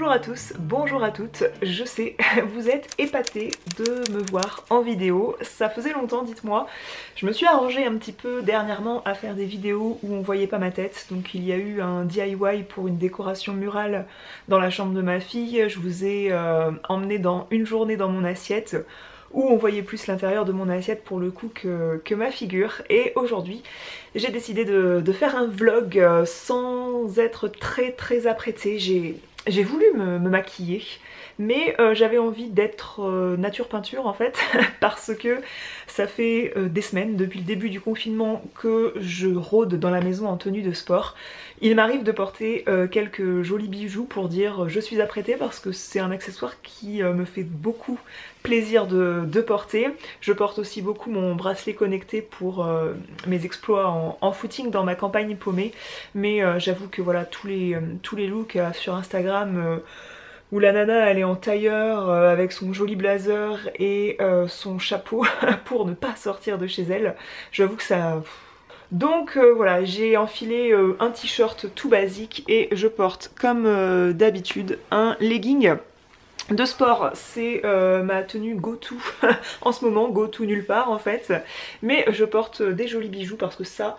Bonjour à tous, bonjour à toutes, je sais, vous êtes épatés de me voir en vidéo, ça faisait longtemps, dites-moi. Je me suis arrangée un petit peu dernièrement à faire des vidéos où on voyait pas ma tête, donc il y a eu un DIY pour une décoration murale dans la chambre de ma fille. Je vous ai emmené dans une journée dans mon assiette où on voyait plus l'intérieur de mon assiette pour le coup que ma figure. Et aujourd'hui, j'ai décidé de faire un vlog sans être très apprêtée. J'ai voulu me maquiller, mais j'avais envie d'être nature peinture en fait, parce que ça fait des semaines, depuis le début du confinement, que je rôde dans la maison en tenue de sport. Il m'arrive de porter quelques jolis bijoux pour dire je suis apprêtée, parce que c'est un accessoire qui me fait beaucoup plaisir de porter. Je porte aussi beaucoup mon bracelet connecté pour mes exploits en footing dans ma campagne paumée, mais j'avoue que voilà, tous les looks sur Instagram où la nana elle est en tailleur avec son joli blazer et son chapeau pour ne pas sortir de chez elle, j'avoue que ça... Donc voilà, j'ai enfilé un t-shirt tout basique et je porte comme d'habitude un legging de sport. C'est ma tenue go to en ce moment, go to nulle part en fait, mais je porte des jolis bijoux parce que ça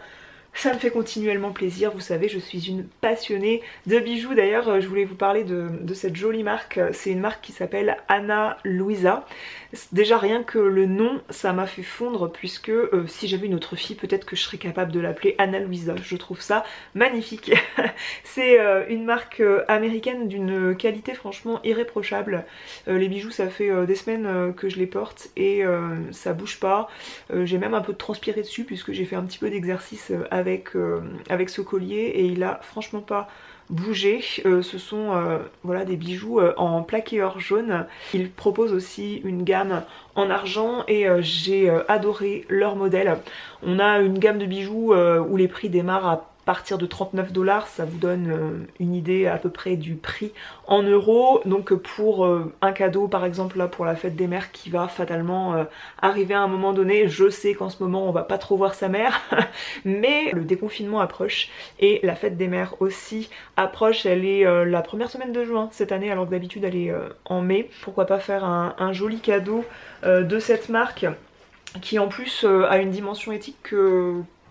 me fait continuellement plaisir. Vous savez, je suis une passionnée de bijoux. D'ailleurs, je voulais vous parler de cette jolie marque. C'est une marque qui s'appelle Ana Luisa. Déjà rien que le nom, ça m'a fait fondre, puisque si j'avais une autre fille, peut-être que je serais capable de l'appeler Ana Luisa. Je trouve ça magnifique. C'est une marque américaine d'une qualité franchement irréprochable. Les bijoux, ça fait des semaines que je les porte et ça bouge pas. J'ai même un peu transpiré dessus puisque j'ai fait un petit peu d'exercice avec ce collier et il a franchement pas bougé. Ce sont voilà, des bijoux en plaqué or jaune. Ils proposent aussi une gamme en argent et j'ai adoré leur modèle. On a une gamme de bijoux où les prix démarrent à partir de 39 $, ça vous donne une idée à peu près du prix en euros. Donc pour un cadeau par exemple là pour la fête des mères qui va fatalement arriver à un moment donné, je sais qu'en ce moment on va pas trop voir sa mère mais le déconfinement approche et la fête des mères aussi approche. Elle est la première semaine de juin cette année alors que d'habitude elle est en mai. Pourquoi pas faire un joli cadeau de cette marque qui en plus a une dimension éthique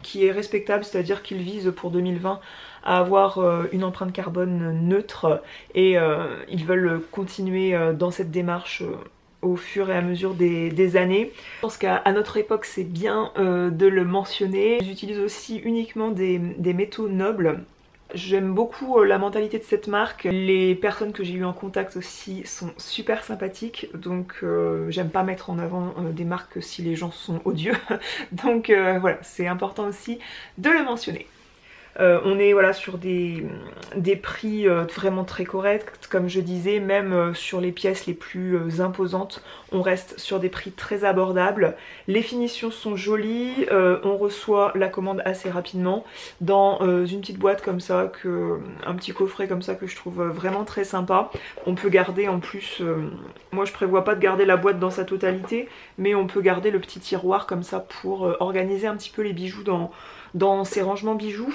qui est respectable, c'est-à-dire qu'ils visent pour 2020 à avoir une empreinte carbone neutre et ils veulent continuer dans cette démarche au fur et à mesure des années. Je pense qu'à notre époque c'est bien de le mentionner. Ils utilisent aussi uniquement des métaux nobles. J'aime beaucoup la mentalité de cette marque. Les personnes que j'ai eues en contact aussi sont super sympathiques, donc j'aime pas mettre en avant des marques si les gens sont odieux. Donc voilà, c'est important aussi de le mentionner. On est voilà, sur des prix vraiment très corrects, comme je disais, même sur les pièces les plus imposantes, on reste sur des prix très abordables. Les finitions sont jolies, on reçoit la commande assez rapidement dans une petite boîte comme ça, un petit coffret comme ça que je trouve vraiment très sympa. On peut garder en plus, moi je prévois pas de garder la boîte dans sa totalité, mais on peut garder le petit tiroir comme ça pour organiser un petit peu les bijoux dans ces rangements bijoux.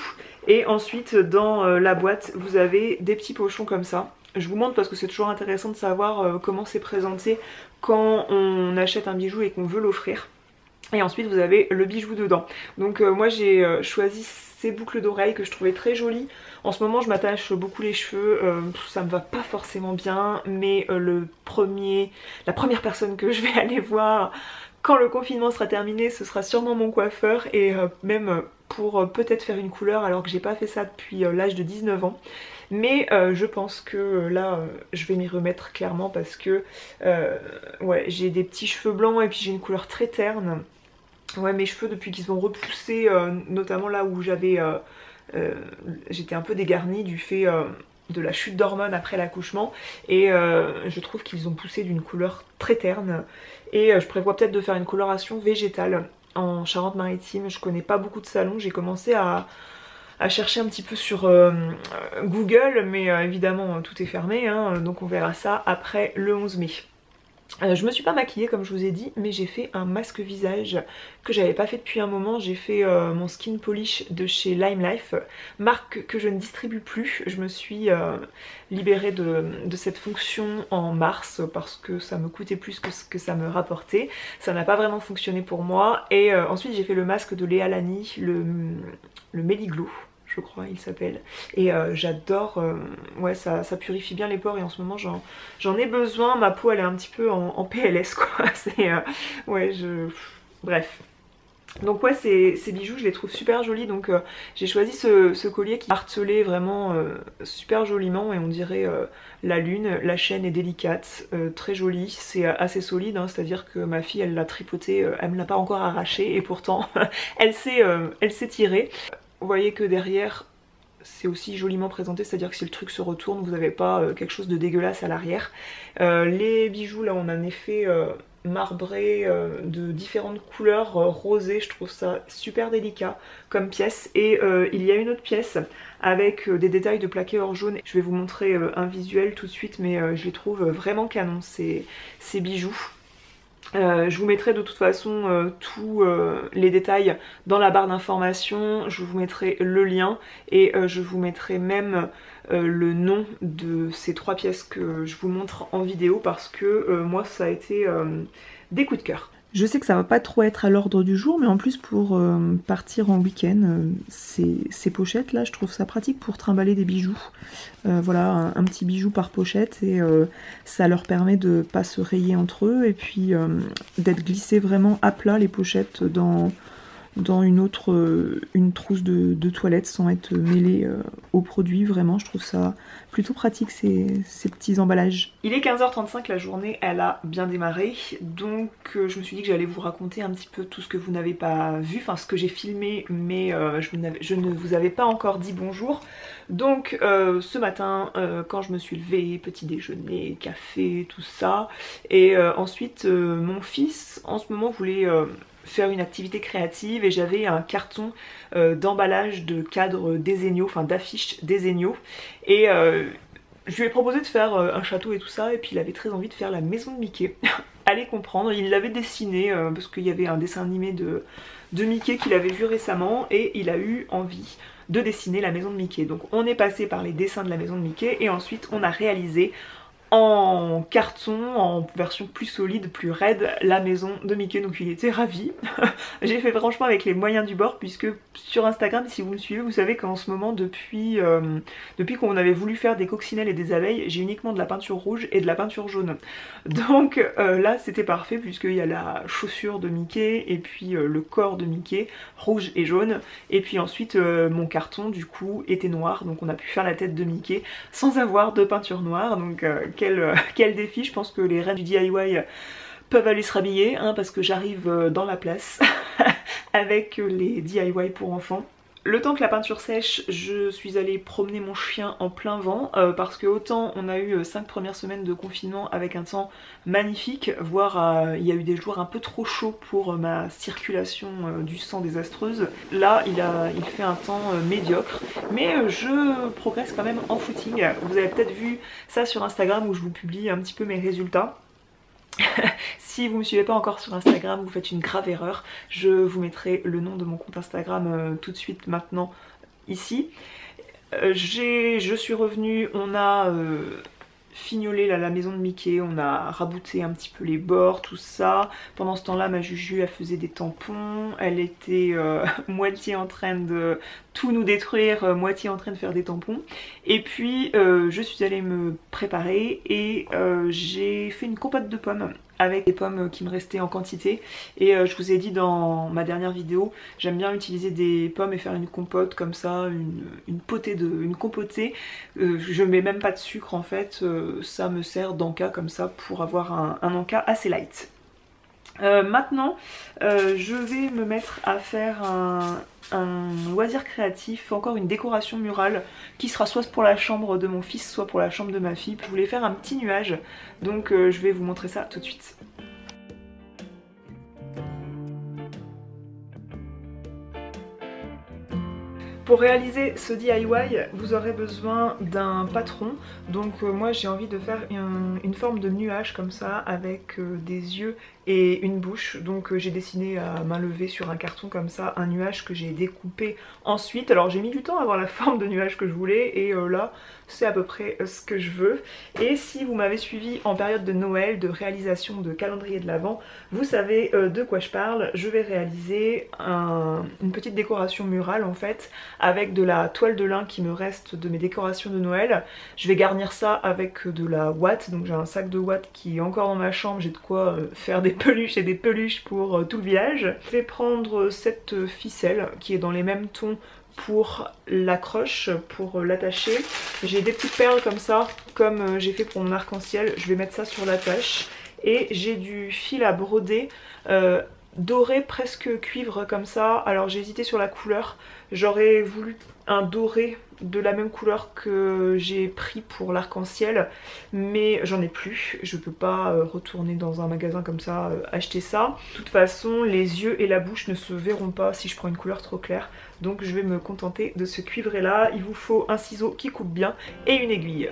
Et ensuite dans la boîte vous avez des petits pochons comme ça. Je vous montre parce que c'est toujours intéressant de savoir comment c'est présenté quand on achète un bijou et qu'on veut l'offrir. Et ensuite vous avez le bijou dedans. Donc moi j'ai choisi ces boucles d'oreilles que je trouvais très jolies. En ce moment je m'attache beaucoup les cheveux, ça me va pas forcément bien, mais la première personne que je vais aller voir quand le confinement sera terminé, ce sera sûrement mon coiffeur et même pour peut-être faire une couleur alors que j'ai pas fait ça depuis l'âge de 19 ans. Mais je pense que là je vais m'y remettre clairement parce que ouais, j'ai des petits cheveux blancs et puis j'ai une couleur très terne. Ouais, mes cheveux depuis qu'ils ont repoussé, notamment là où j'étais un peu dégarnie du fait de la chute d'hormones après l'accouchement et je trouve qu'ils ont poussé d'une couleur très terne et je prévois peut-être de faire une coloration végétale en Charente-Maritime. Je connais pas beaucoup de salons, j'ai commencé à chercher un petit peu sur Google mais évidemment tout est fermé hein, donc on verra ça après le 11 mai. Je me suis pas maquillée comme je vous ai dit, mais j'ai fait un masque visage que j'avais pas fait depuis un moment. J'ai fait mon skin polish de chez Lime Life, marque que je ne distribue plus. Je me suis libérée de cette fonction en mars parce que ça me coûtait plus que ce que ça me rapportait. Ça n'a pas vraiment fonctionné pour moi. Et ensuite j'ai fait le masque de Léa Lani, le Meliglow, je crois il s'appelle, et j'adore, ouais ça purifie bien les pores et en ce moment j'en ai besoin. Ma peau elle est un petit peu en PLS quoi, c'est ouais bref. Donc ouais ces bijoux je les trouve super jolis, donc j'ai choisi ce collier qui est martelé vraiment super joliment et on dirait la lune. La chaîne est délicate, très jolie, c'est assez solide, hein, c'est à dire que ma fille elle l'a tripoté, elle me l'a pas encore arraché et pourtant elle s'est tirée. Vous voyez que derrière c'est aussi joliment présenté, c'est à dire que si le truc se retourne vous n'avez pas quelque chose de dégueulasse à l'arrière. Les bijoux là on a un effet marbré de différentes couleurs rosées, je trouve ça super délicat comme pièce. Et il y a une autre pièce avec des détails de plaqué or jaune, je vais vous montrer un visuel tout de suite, mais je les trouve vraiment canon ces bijoux. Je vous mettrai de toute façon tous les détails dans la barre d'informations, je vous mettrai le lien et je vous mettrai même le nom de ces 3 pièces que je vous montre en vidéo parce que moi ça a été des coups de cœur. Je sais que ça va pas trop être à l'ordre du jour, mais en plus pour partir en week-end, ces pochettes là, je trouve ça pratique pour trimballer des bijoux. Voilà, un petit bijou par pochette et ça leur permet de pas se rayer entre eux et puis d'être glissé vraiment à plat les pochettes dans une trousse de toilette sans être mêlé au produit. Vraiment je trouve ça plutôt pratique ces petits emballages. Il est 15h35, la journée elle a bien démarré, donc je me suis dit que j'allais vous raconter un petit peu tout ce que vous n'avez pas vu, enfin ce que j'ai filmé mais je ne vous avais pas encore dit bonjour. Donc ce matin quand je me suis levée, petit déjeuner, café, tout ça, et ensuite mon fils en ce moment voulait faire une activité créative et j'avais un carton d'emballage de cadres désenniaux, enfin d'affiches désenniaux, et je lui ai proposé de faire un château et tout ça, et puis il avait très envie de faire la maison de Mickey. Allez comprendre, il l'avait dessiné parce qu'il y avait un dessin animé de Mickey qu'il avait vu récemment et il a eu envie de dessiner la maison de Mickey. Donc on est passé par les dessins de la maison de Mickey et ensuite on a réalisé en carton, en version plus solide, plus raide, la maison de Mickey, donc il était ravi. J'ai fait franchement avec les moyens du bord puisque sur Instagram, si vous me suivez, vous savez qu'en ce moment, depuis qu'on avait voulu faire des coccinelles et des abeilles, j'ai uniquement de la peinture rouge et de la peinture jaune. Donc là c'était parfait puisqu'il y a la chaussure de Mickey et puis le corps de Mickey, rouge et jaune, et puis ensuite mon carton du coup était noir, donc on a pu faire la tête de Mickey sans avoir de peinture noire, donc quel défi. Je pense que les reines du DIY peuvent aller se rhabiller hein, parce que j'arrive dans la place avec les DIY pour enfants. Le temps que la peinture sèche, je suis allée promener mon chien en plein vent parce que autant on a eu 5 premières semaines de confinement avec un temps magnifique, voire il y a eu des jours un peu trop chauds pour ma circulation du sang désastreuse. Là il fait un temps médiocre, mais je progresse quand même en footing. Vous avez peut-être vu ça sur Instagram où je vous publie un petit peu mes résultats. Si vous ne me suivez pas encore sur Instagram, vous faites une grave erreur. Je vous mettrai le nom de mon compte Instagram tout de suite maintenant ici. Je suis revenue, on a fignolé la maison de Mickey, on a rabouté un petit peu les bords, tout ça. Pendant ce temps-là, ma Juju, elle faisait des tampons, elle était moitié en train de tout nous détruire, moitié en train de faire des tampons. Et puis, je suis allée me préparer et j'ai fait une compote de pommes avec des pommes qui me restaient en quantité. Et je vous ai dit dans ma dernière vidéo, j'aime bien utiliser des pommes et faire une compote comme ça, une compotée. Je mets même pas de sucre en fait, ça me sert d'encas comme ça pour avoir un encas assez light. Maintenant, je vais me mettre à faire un loisir créatif, encore une décoration murale qui sera soit pour la chambre de mon fils, soit pour la chambre de ma fille. Je voulais faire un petit nuage, donc je vais vous montrer ça tout de suite. Pour réaliser ce DIY, vous aurez besoin d'un patron. Donc moi j'ai envie de faire une forme de nuage comme ça avec des yeux et une bouche. Donc j'ai dessiné à main levée sur un carton comme ça un nuage que j'ai découpé ensuite. Alors j'ai mis du temps à avoir la forme de nuage que je voulais et là c'est à peu près ce que je veux. Et si vous m'avez suivi en période de Noël, de réalisation de calendrier de l'Avent, vous savez de quoi je parle. Je vais réaliser une petite décoration murale en fait, avec de la toile de lin qui me reste de mes décorations de Noël. Je vais garnir ça avec de la ouate, donc j'ai un sac de ouate qui est encore dans ma chambre, j'ai de quoi faire des peluches et des peluches pour tout le village. Je vais prendre cette ficelle qui est dans les mêmes tons pour l'accroche, pour l'attacher. J'ai des petites perles comme ça, comme j'ai fait pour mon arc-en-ciel, je vais mettre ça sur l'attache. Et j'ai du fil à broder doré presque cuivre comme ça. Alors j'ai hésité sur la couleur, j'aurais voulu un doré de la même couleur que j'ai pris pour l'arc-en-ciel, mais j'en ai plus, je peux pas retourner dans un magasin comme ça acheter ça. De toute façon les yeux et la bouche ne se verront pas si je prends une couleur trop claire, donc je vais me contenter de ce cuivret là. Il vous faut un ciseau qui coupe bien et une aiguille.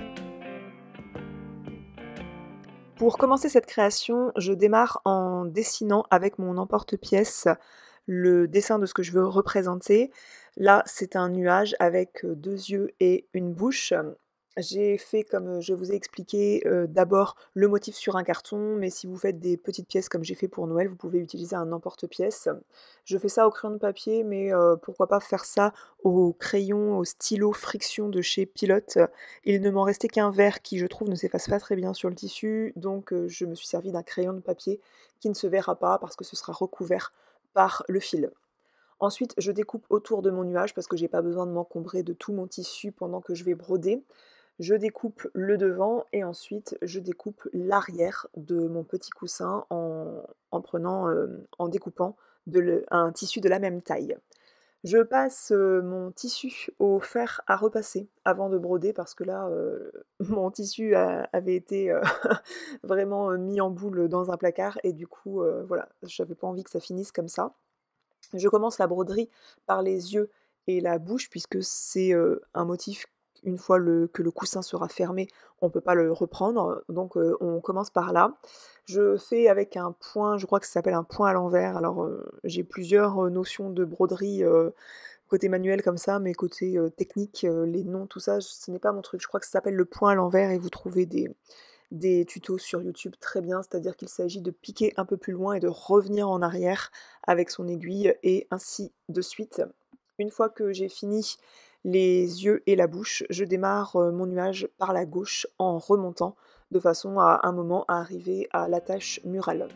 Pour commencer cette création, je démarre en dessinant avec mon emporte-pièce le dessin de ce que je veux représenter. Là, c'est un nuage avec deux yeux et une bouche. J'ai fait, comme je vous ai expliqué, d'abord le motif sur un carton, mais si vous faites des petites pièces comme j'ai fait pour Noël, vous pouvez utiliser un emporte-pièce. Je fais ça au crayon de papier, mais pourquoi pas faire ça au crayon, au stylo friction de chez Pilote. Il ne m'en restait qu'un vert qui, je trouve, ne s'efface pas très bien sur le tissu, donc je me suis servi d'un crayon de papier qui ne se verra pas parce que ce sera recouvert par le fil. Ensuite, je découpe autour de mon nuage parce que j'ai pas besoin de m'encombrer de tout mon tissu pendant que je vais broder. Je découpe le devant et ensuite je découpe l'arrière de mon petit coussin en découpant un tissu de la même taille. Je passe mon tissu au fer à repasser avant de broder parce que là, mon tissu avait été vraiment mis en boule dans un placard et du coup, voilà, j'avais pas envie que ça finisse comme ça. Je commence la broderie par les yeux et la bouche puisque c'est un motif, une fois que le coussin sera fermé, on ne peut pas le reprendre, donc on commence par là. Je fais avec un point, je crois que ça s'appelle un point à l'envers, alors j'ai plusieurs notions de broderie côté manuel comme ça, mais côté technique, les noms, tout ça, ce n'est pas mon truc. Je crois que ça s'appelle le point à l'envers et vous trouvez des tutos sur YouTube très bien, c'est-à-dire qu'il s'agit de piquer un peu plus loin et de revenir en arrière avec son aiguille et ainsi de suite. Une fois que j'ai fini les yeux et la bouche, je démarre mon nuage par la gauche en remontant de façon à un moment à arriver à l'attache murale.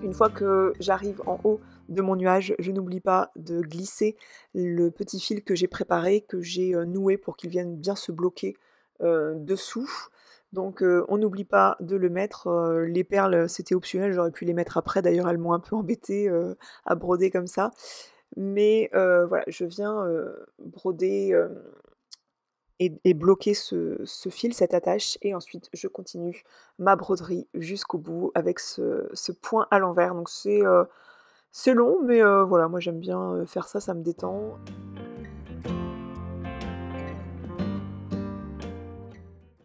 Une fois que j'arrive en haut de mon nuage, je n'oublie pas de glisser le petit fil que j'ai préparé, que j'ai noué pour qu'il vienne bien se bloquer dessous. Donc on n'oublie pas de le mettre. Les perles, c'était optionnel, j'aurais pu les mettre après. D'ailleurs, elles m'ont un peu embêtée à broder comme ça. Mais voilà, je viens broder et bloquer ce fil, cette attache, et ensuite je continue ma broderie jusqu'au bout avec ce point à l'envers. Donc c'est long, mais voilà, moi j'aime bien faire ça, ça me détend.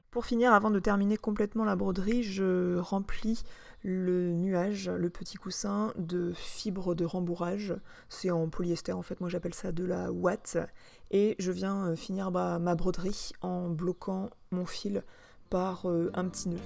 Pour finir, avant de terminer complètement la broderie, je remplis le nuage, le petit coussin, de fibres de rembourrage. C'est en polyester en fait, moi j'appelle ça de la ouate. Et je viens finir ma broderie en bloquant mon fil par un petit nœud.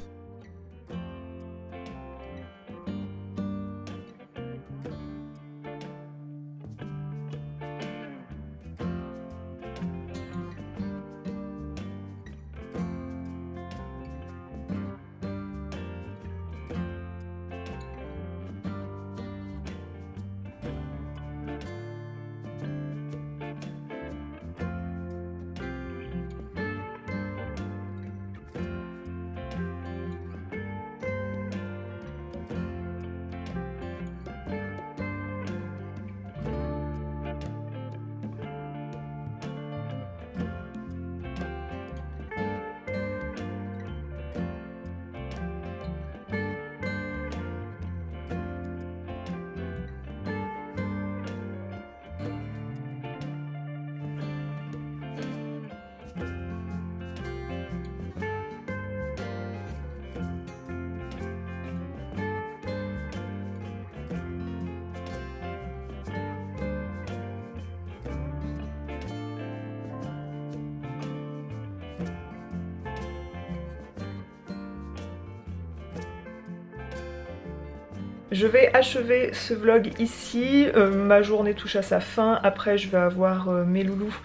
Je vais achever ce vlog ici, ma journée touche à sa fin, après je vais avoir mes loulous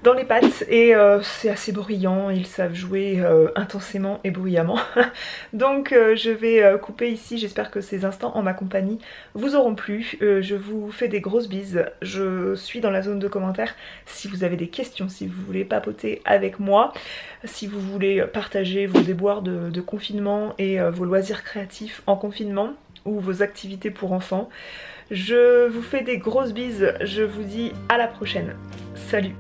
dans les pattes et c'est assez bruyant, ils savent jouer intensément et bruyamment. Donc je vais couper ici, j'espère que ces instants en ma compagnie vous auront plu. Je vous fais des grosses bises, je suis dans la zone de commentaires si vous avez des questions, si vous voulez papoter avec moi, si vous voulez partager vos déboires de confinement et vos loisirs créatifs en confinement ou vos activités pour enfants. Je vous fais des grosses bises, je vous dis à la prochaine. Salut!